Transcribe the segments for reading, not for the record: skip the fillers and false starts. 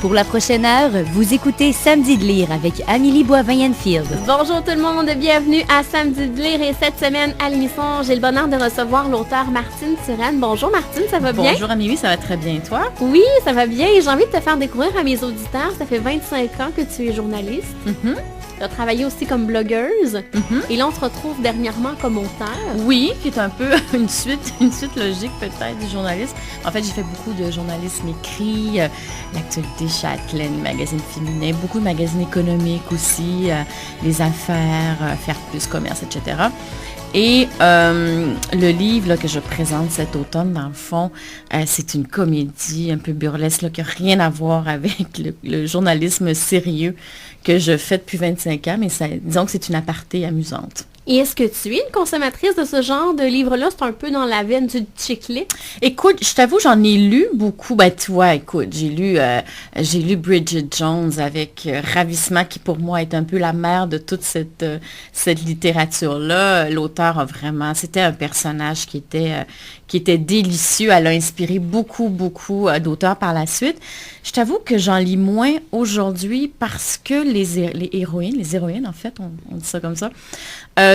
Pour la prochaine heure, vous écoutez Samedi de lire avec Amélie Boivin-Enfield. Bonjour tout le monde, bienvenue à Samedi de lire et cette semaine à l'émission, j'ai le bonheur de recevoir l'auteur Martine Turenne. Bonjour Martine, ça va bien? Bonjour Amélie, ça va très bien, toi? Oui, ça va bien et j'ai envie de te faire découvrir à mes auditeurs, ça fait 25 ans que tu es journaliste. Tu as travaillé aussi comme blogueuse et là on se retrouve dernièrement comme auteur. Oui, qui est un peu une suite logique peut-être du journalisme. En fait, j'ai fait beaucoup de journalisme écrit, l'actualité Châtelaine, magazine féminin, beaucoup de magazines économiques aussi, les affaires, faire plus commerce, etc. Et le livre là, que je présente cet automne, dans le fond, c'est une comédie un peu burlesque là, qui n'a rien à voir avec le journalisme sérieux que je fais depuis 25 ans, mais disons que c'est une aparté amusante. Et est-ce que tu es une consommatrice de ce genre de livre-là? C'est un peu dans la veine du chick lit. Écoute, je t'avoue, j'en ai lu beaucoup. Ben, tu vois, écoute, j'ai lu Bridget Jones avec ravissement, qui pour moi est un peu la mère de toute cette littérature-là. L'auteur a vraiment, c'était un personnage qui était délicieux. Elle a inspiré beaucoup d'auteurs par la suite. Je t'avoue que j'en lis moins aujourd'hui parce que les héroïnes, en fait, on dit ça comme ça,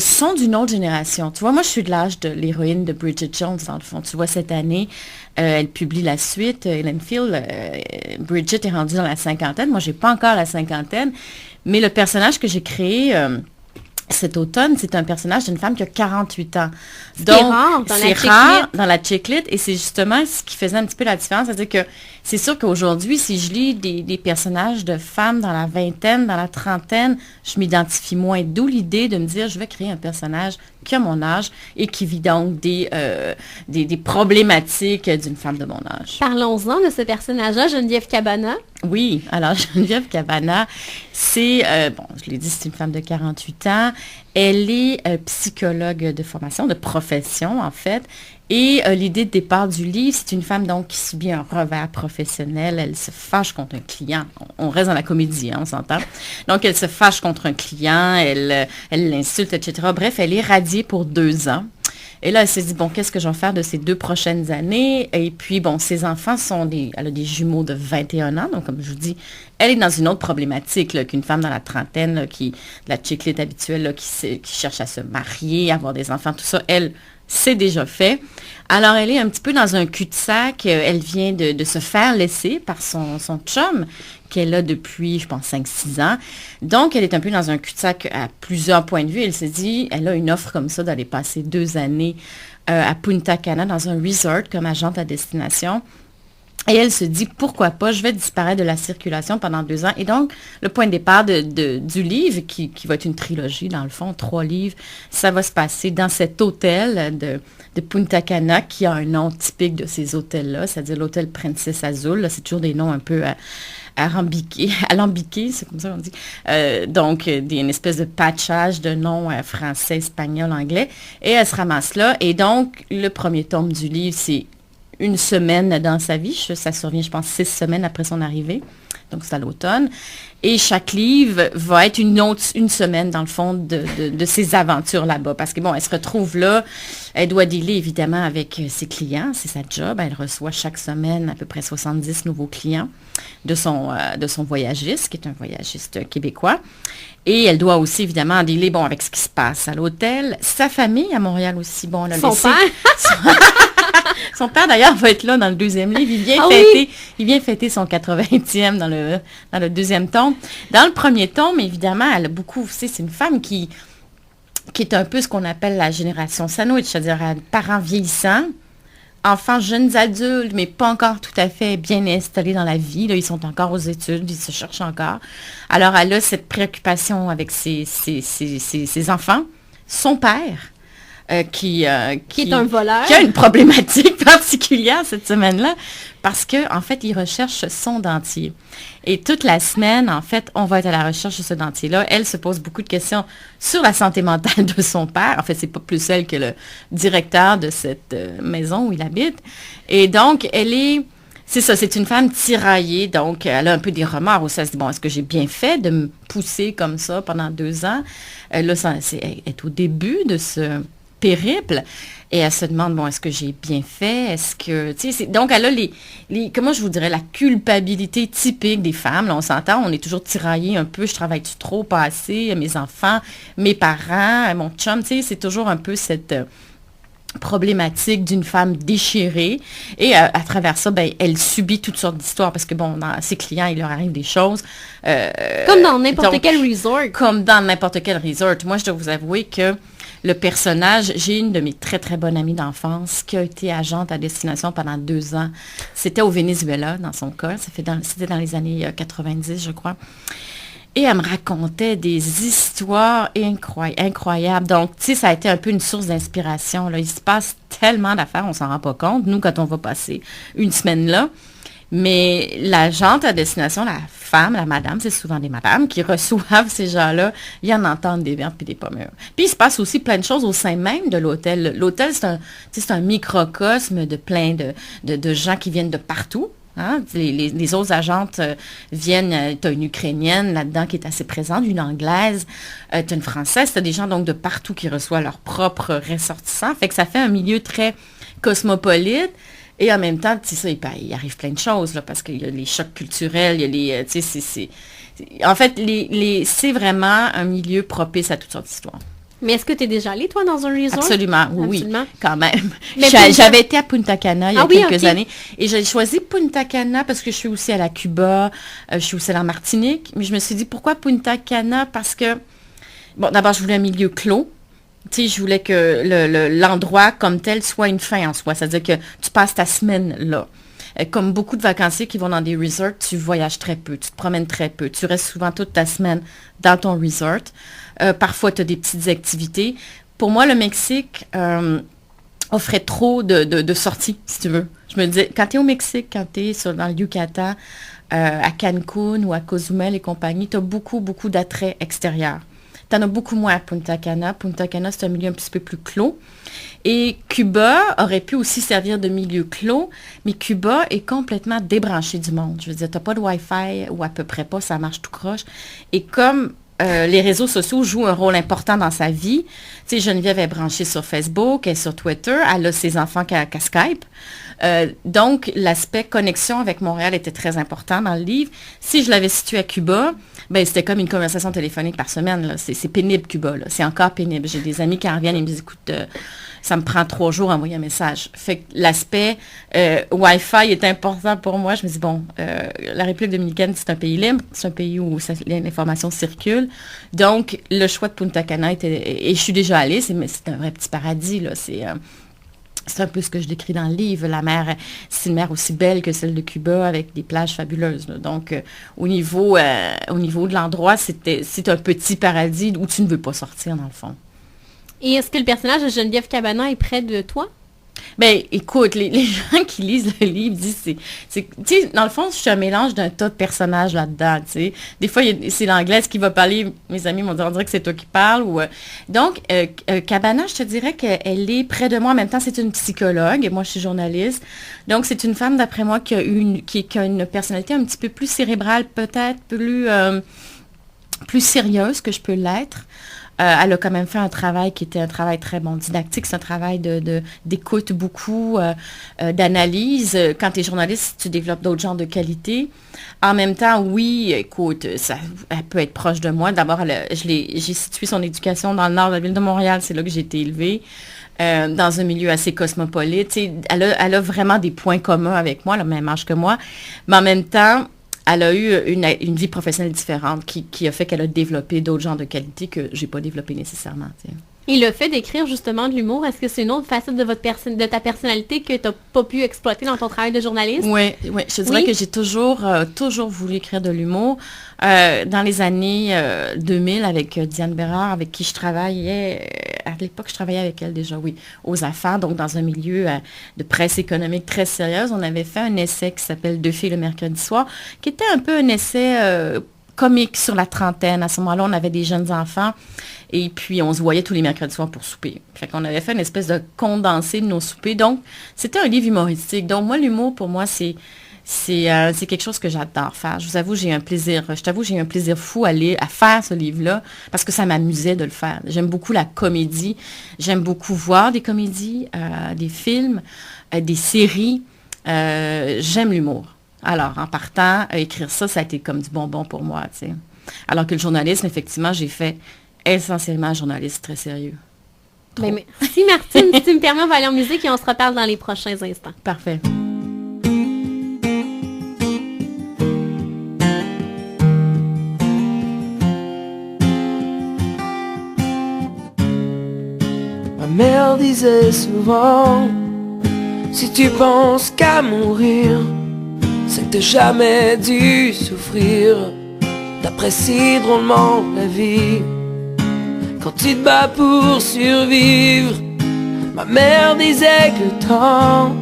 sont d'une autre génération. Tu vois, moi, je suis de l'âge de l'héroïne de Bridget Jones, dans le fond. Tu vois, cette année, elle publie la suite, Helen Field. Bridget est rendue dans la cinquantaine. Moi, j'ai pas encore la cinquantaine. Mais le personnage que j'ai créé cet automne, c'est un personnage d'une femme qui a 48 ans. Donc, c'est rare dans la chick-lit. Et c'est justement ce qui faisait un petit peu la différence. C'est-à-dire que c'est sûr qu'aujourd'hui, si je lis des personnages de femmes dans la vingtaine, dans la trentaine, je m'identifie moins. D'où l'idée de me dire, je vais créer un personnage qui a mon âge et qui vit donc des problématiques d'une femme de mon âge. Parlons-en de ce personnage-là, Geneviève Cabana. Oui, alors Geneviève Cabana, c'est, je l'ai dit, c'est une femme de 48 ans. Elle est psychologue de formation, de profession en fait. Et l'idée de départ du livre, c'est une femme donc qui subit un revers professionnel. Elle se fâche contre un client. On reste dans la comédie, hein, on s'entend. Donc, elle se fâche contre un client, elle l'insulte, etc. Bref, elle est radiée pour 2 ans. Et là, elle s'est dit, bon, qu'est-ce que je vais faire de ces 2 prochaines années? Et puis, bon, ses enfants elle a des jumeaux de 21 ans. Donc, comme je vous dis, elle est dans une autre problématique là, qu'une femme dans la trentaine, là, la chick-lit habituelle, là, qui cherche à se marier, avoir des enfants, tout ça. Elle, c'est déjà fait. Alors, elle est un petit peu dans un cul-de-sac. Elle vient de se faire laisser par son chum, qu'elle a depuis, je pense, 5-6 ans. Donc, elle est un peu dans un cul-de-sac à plusieurs points de vue. Elle s'est dit, elle a une offre comme ça d'aller passer 2 années à Punta Cana, dans un resort, comme agente à destination. Et elle se dit, pourquoi pas, je vais disparaître de la circulation pendant 2 ans. Et donc, le point de départ du livre, qui va être une trilogie, dans le fond, 3 livres, ça va se passer dans cet hôtel de Punta Cana, qui a un nom typique de ces hôtels-là, c'est-à-dire l'hôtel Princess Azul. Là, c'est toujours des noms un peu alambiqués, c'est comme ça qu'on dit. Donc, une espèce de patchage de noms français, espagnol, anglais. Et elle se ramasse là. Et donc, le premier tome du livre, c'est 1 semaine dans sa vie. Ça survient, je pense, 6 semaines après son arrivée. Donc, c'est à l'automne. Et chaque livre va être une semaine, dans le fond, de ses aventures là-bas. Parce que, bon, elle se retrouve là. Elle doit dealer, évidemment, avec ses clients. C'est sa job. Elle reçoit chaque semaine à peu près 70 nouveaux clients de son voyagiste, qui est un voyagiste québécois. Et elle doit aussi, évidemment, dealer, bon, avec ce qui se passe à l'hôtel. Sa famille, à Montréal aussi, bon, on a son père. Son père, d'ailleurs, va être là dans le 2e livre. Il vient fêter son 80e dans le 2e tome. Dans le 1er tome, évidemment, elle a beaucoup, c'est une femme qui est un peu ce qu'on appelle la génération sandwich, c'est-à-dire parents vieillissants, enfants, jeunes adultes, mais pas encore tout à fait bien installés dans la vie. Là, ils sont encore aux études, ils se cherchent encore. Alors, elle a cette préoccupation avec ses enfants. Son père, qui est un voleur, qui a une problématique particulière cette semaine-là, parce que en fait, il recherche son dentier. Et toute la semaine, en fait, on va être à la recherche de ce dentier-là. Elle se pose beaucoup de questions sur la santé mentale de son père. En fait, c'est pas plus elle que le directeur de cette maison où il habite. Et donc, c'est ça, c'est une femme tiraillée, donc elle a un peu des remords aussi. Elle se dit, bon, est-ce que j'ai bien fait de me pousser comme ça pendant 2 ans? Là, elle est au début de ce périple. Et elle se demande, bon, est-ce que j'ai bien fait? Est-ce que, tu sais, donc elle a comment je vous dirais, la culpabilité typique des femmes. Là, on s'entend, on est toujours tiraillé un peu, je travaille-tu trop, pas assez, mes enfants, mes parents, mon chum, tu sais, c'est toujours un peu cette problématique d'une femme déchirée. Et à travers ça, ben, elle subit toutes sortes d'histoires parce que, bon, dans ses clients, il leur arrive des choses. Comme dans n'importe quel resort. Comme dans n'importe quel resort. Moi, je dois vous avouer que le personnage, j'ai une de mes très, très bonnes amies d'enfance qui a été agente à destination pendant 2 ans. C'était au Venezuela, dans son cas. C'était dans les années 90, je crois. Et elle me racontait des histoires incroyables. Donc, tu sais, ça a été un peu une source d'inspiration, là. Il se passe tellement d'affaires, on s'en rend pas compte, nous, quand on va passer une semaine là. Mais l'agente à destination, la femme, la madame, c'est souvent des madames qui reçoivent ces gens-là. Ils en entendent des vertes puis des pommures. Puis il se passe aussi plein de choses au sein même de l'hôtel. L'hôtel, c'est un microcosme de plein de gens qui viennent de partout. Hein? Les autres agentes viennent, tu as une Ukrainienne là-dedans qui est assez présente, une Anglaise, tu as une Française, tu as des gens donc de partout qui reçoivent leurs propres ressortissants. Fait que ça fait un milieu très cosmopolite. Et en même temps, tu sais ça, il arrive plein de choses, là, parce qu'il y a les chocs culturels, il y a les... tu sais, en fait, c'est vraiment un milieu propice à toutes sortes d'histoires. Mais est-ce que tu es déjà allée, toi, dans un resort? Absolument, oui, Absolument. Quand même. Mais J'avais été à Punta Cana il y a quelques okay. années. Et j'ai choisi Punta Cana parce que je suis aussi à la Cuba, je suis aussi à la Martinique. Mais je me suis dit, pourquoi Punta Cana? Parce que, bon, d'abord, je voulais un milieu clos. Tu sais, je voulais que l'endroit comme tel soit une fin en soi. C'est-à-dire que tu passes ta semaine là. Comme beaucoup de vacanciers qui vont dans des resorts, tu voyages très peu, tu te promènes très peu. Tu restes souvent toute ta semaine dans ton resort. Parfois, tu as des petites activités. Pour moi, le Mexique offrait trop de sorties, si tu veux. Je me disais, quand tu es au Mexique, quand tu es dans le Yucatan, à Cancun ou à Cozumel et compagnie, tu as beaucoup, beaucoup d'attraits extérieurs. Tu en as beaucoup moins à Punta Cana. Punta Cana, c'est un milieu un petit peu plus clos. Et Cuba aurait pu aussi servir de milieu clos, mais Cuba est complètement débranché du monde. Je veux dire, tu n'as pas de Wi-Fi, ou à peu près pas, ça marche tout croche. Et comme les réseaux sociaux jouent un rôle important dans sa vie, tu sais, Geneviève est branchée sur Facebook, elle est sur Twitter, elle a ses enfants qu'à Skype. Donc, l'aspect connexion avec Montréal était très important dans le livre. Si je l'avais situé à Cuba, ben c'était comme une conversation téléphonique par semaine. Là. C'est pénible, Cuba. Là. C'est encore pénible. J'ai des amis qui en reviennent et me disent, écoute, ça me prend 3 jours à envoyer un message. Fait que l'aspect Wi-Fi est important pour moi. Je me dis, bon, la République dominicaine, c'est un pays libre. C'est un pays où l'information circule. Donc, le choix de Punta Cana était... Et je suis déjà allée, c'est un vrai petit paradis, là. C'est un peu ce que je décris dans le livre. La mer, c'est une mer aussi belle que celle de Cuba avec des plages fabuleuses. Là. Donc, au niveau de l'endroit, c'est un petit paradis où tu ne veux pas sortir, dans le fond. Et est-ce que le personnage de Geneviève Cabana est près de toi? Ben, écoute, les gens qui lisent le livre disent, tu sais, dans le fond, je suis un mélange d'un tas de personnages là-dedans, tu sais. Des fois, c'est l'anglaise qui va parler, mes amis m'ont dit, on dirait que c'est toi qui parles. Donc, Cabana, je te dirais qu'elle est près de moi. En même temps, c'est une psychologue, et moi, je suis journaliste. Donc, c'est une femme, d'après moi, qui a une personnalité un petit peu plus cérébrale, peut-être plus sérieuse que je peux l'être. Elle a quand même fait un travail qui était un travail très didactique, c'est un travail d'écoute beaucoup, d'analyse. Quand tu es journaliste, tu développes d'autres genres de qualités. En même temps, oui, écoute, elle peut être proche de moi. D'abord, j'ai situé son éducation dans le nord de la ville de Montréal, c'est là que j'ai été élevée. Dans un milieu assez cosmopolite. Elle a vraiment des points communs avec moi, le même âge que moi. Mais en même temps, elle a eu une vie professionnelle différente qui a fait qu'elle a développé d'autres genres de qualités que j'ai pas développées nécessairement. T'sais. Et le fait d'écrire justement de l'humour, est-ce que c'est une autre facette de ta personnalité que tu n'as pas pu exploiter dans ton travail de journaliste? Oui, je dirais que j'ai toujours voulu écrire de l'humour. Dans les années 2000, avec Diane Bérard, avec qui je travaillais, à l'époque, je travaillais avec elle déjà, oui, aux affaires, donc dans un milieu de presse économique très sérieuse. On avait fait un essai qui s'appelle Deux filles le mercredi soir, qui était un peu un essai comique sur la trentaine. À ce moment-là, on avait des jeunes enfants et puis on se voyait tous les mercredis soirs pour souper. Fait qu'on avait fait une espèce de condensé de nos soupers. Donc, c'était un livre humoristique. Donc, moi, l'humour, pour moi, c'est C'est quelque chose que j'adore faire. Je t'avoue, j'ai un plaisir fou à faire ce livre-là parce que ça m'amusait de le faire. J'aime beaucoup la comédie. J'aime beaucoup voir des comédies, des films, des séries. J'aime l'humour. Alors, en partant, écrire ça a été comme du bonbon pour moi, tu sais. Alors que le journalisme, effectivement, j'ai fait essentiellement un journaliste très sérieux. Ben, merci Martine. Si tu me permets, on va aller en musique et on se reparle dans les prochains instants. Parfait. Ma mère disait souvent, si tu penses qu'à mourir, c'est que t'as jamais dû souffrir. T'apprécies drôlement la vie quand tu te bats pour survivre. Ma mère disait que le temps,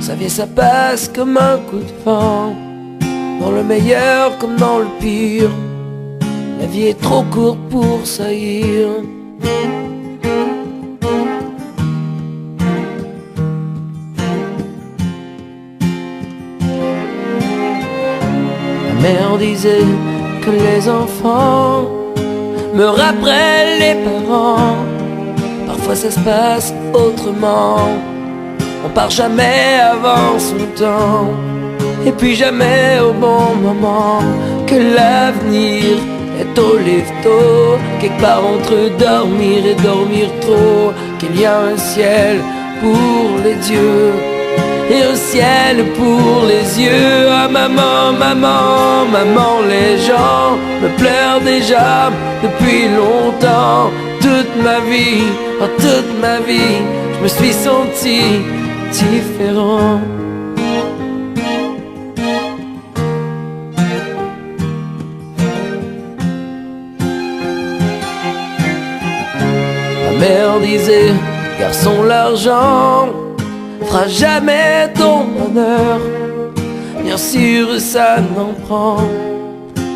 ça vient, ça passe comme un coup de vent. Dans le meilleur comme dans le pire, la vie est trop courte pour saillir. Ma mère disait que les enfants meurent après les parents. Parfois ça se passe autrement. On part jamais avant son temps, et puis jamais au bon moment. Que l'avenir est au lève-tôt, quelque part entre dormir et dormir trop. Qu'il y a un ciel pour les dieux et un ciel pour les yeux. Ah maman, maman, maman, les gens me pleurent déjà depuis longtemps. Toute ma vie, oh, toute ma vie, je me suis senti différent. Ma mère disait, garçon, l'argent fera jamais ton bonheur. Bien sûr ça n'en prend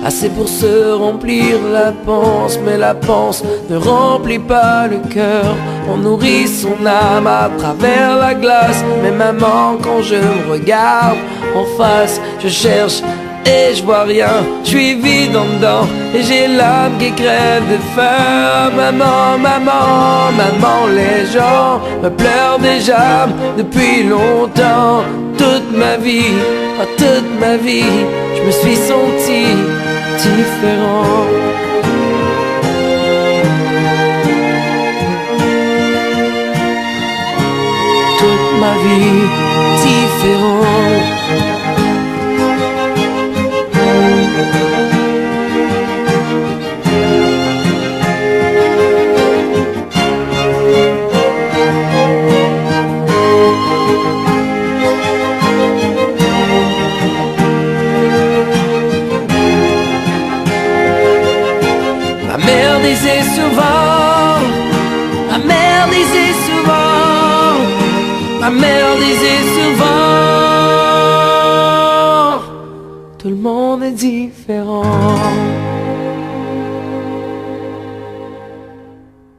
assez pour se remplir la panse, mais la panse ne remplit pas le cœur. On nourrit son âme à travers la glace. Mais maman, quand je me regarde en face, je cherche et je vois rien. Je suis vide en dedans et j'ai l'âme qui crève de faim. Maman, maman, maman, les gens me pleurent déjà depuis longtemps. Toute ma vie, oh, toute ma vie, je me suis senti différent. Toute ma vie, différent. Ma mère disait souvent, ma mère disait souvent, ma mère disait souvent, tout le monde est différent.